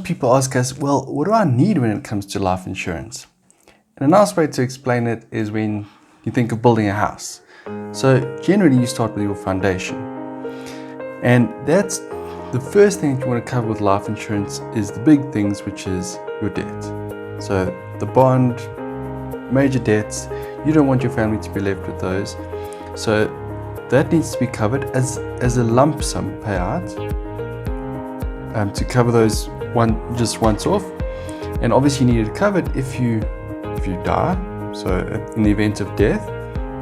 people ask us, well, what do I need when it comes to life insurance? And a nice way to explain it is when you think of building a house. So generally you start with your foundation. And that's the first thing that you want to cover with life insurance is the big things, which is your debt. So the bond, major debts, you don't want your family to be left with those. So that needs to be covered as a lump sum payout to cover those just once off. And obviously you need it covered if you die, so in the event of death,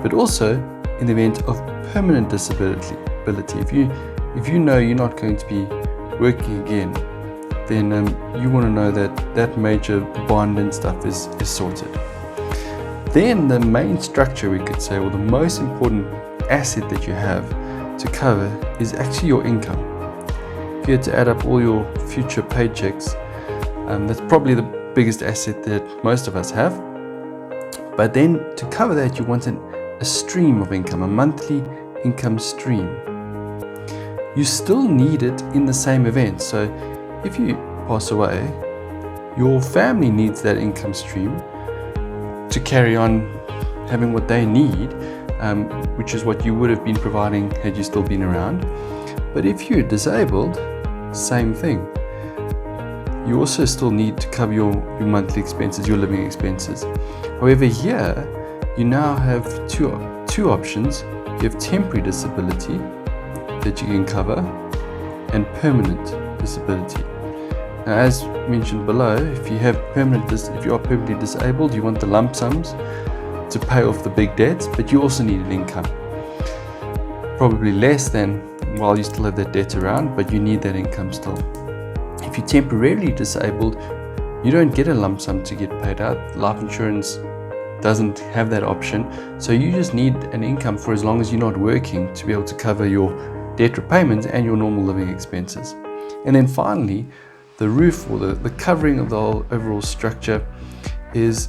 but also in the event of permanent disability. If you know you're not going to be working again, then you want to know that major bond and stuff is sorted. Then the main structure, we could say, or the most important asset that you have to cover is actually your income. If you had to add up all your future paychecks, that's probably the biggest asset that most of us have. But then to cover that, you want a stream of income, a monthly income stream. You still need it in the same event. So if you pass away, your family needs that income stream to carry on having what they need, which is what you would have been providing had you still been around. But if you're disabled, same thing. You also still need to cover your monthly expenses, your living expenses. However, here you now have two options. You have temporary disability that you can cover and permanent disability. Now, as mentioned below, if you are permanently disabled, you want the lump sums to pay off the big debts, but you also need an income. Probably less than while you still have that debt around, but you need that income still. If you're temporarily disabled, you don't get a lump sum to get paid out. Life insurance doesn't have that option, so you just need an income for as long as you're not working to be able to cover your debt repayments and your normal living expenses. And then finally, the roof, or the covering of the whole overall structure, is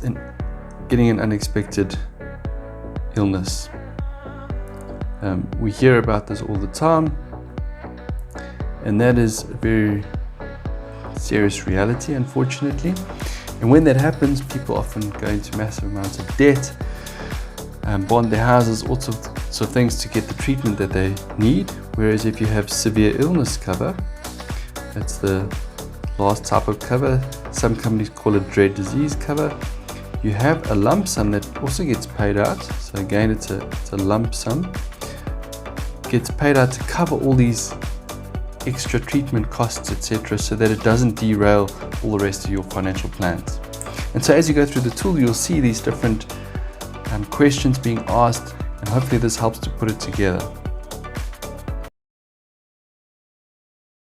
getting an unexpected illness. We hear about this all the time, and that is a very serious reality, unfortunately. And when that happens, people often go into massive amounts of debt, bond their houses, all sorts of things to get the treatment that they need. Whereas if you have severe illness cover, that's the last type of cover. Some companies call it dread disease cover. You have a lump sum that also gets paid out. So again, it's a lump sum. It gets paid out to cover all these extra treatment costs, etc., so that it doesn't derail all the rest of your financial plans. And so as you go through the tool, you'll see these different questions being asked, and hopefully this helps to put it together.